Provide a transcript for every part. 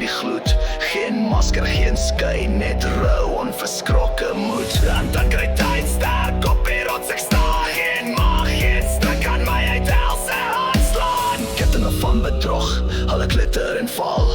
die gloed. Geen masker, geen skyn, net rou, onverskrokke moed. En dan kry tyd sterk op die rots, ek sta geen mag, geen strik aan my uit hel se hand slaan. Kettinge van bedrog, hulle klitter en val.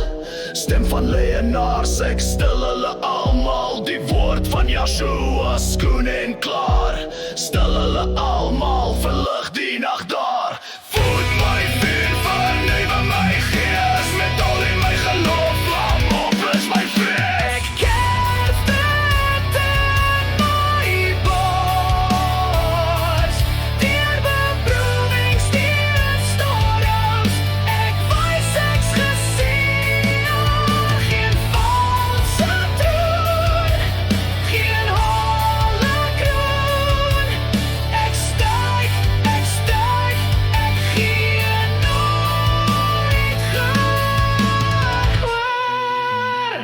Stem van leienaars, ek stil hulle almal. Die woord van Yahshua, skoon en klaar. Stil hulle almal, verlig die nag daar. Voed my vuur, vernuwe my gees, met al in my geloof, vlam op is my vrees. Ek kerf dit in my bors, deur beproewings, deur storms. Ek wys ek's gesien, geen valse troon, geen holle kroon. Ek styg, ek gee nooit gehoor.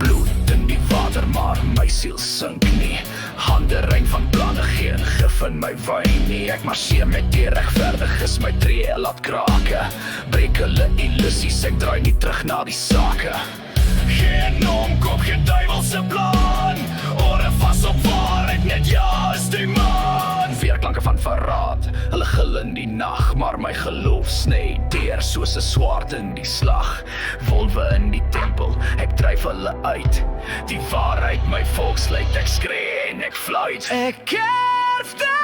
Bloed in die water, maar my siel sink nie. Hande rein van planne, geen gif in my wyn nie. Ek marseer met die regverdiges, my tree laat krake. Breek hulle illusies, ek draai nie terug na die sake. Geen omkop, geen duivelse plan. Ore vas op waarheid, net ja is die man. Weerklanke van verraad, hulle gil in die nag, maar my geloof sny deur soos 'n swaard in die slag. Wolwe in die tempel, ek dryf hulle uit. Die waarheid my volksluit, ek skree en ek fluit. Ek kerf dit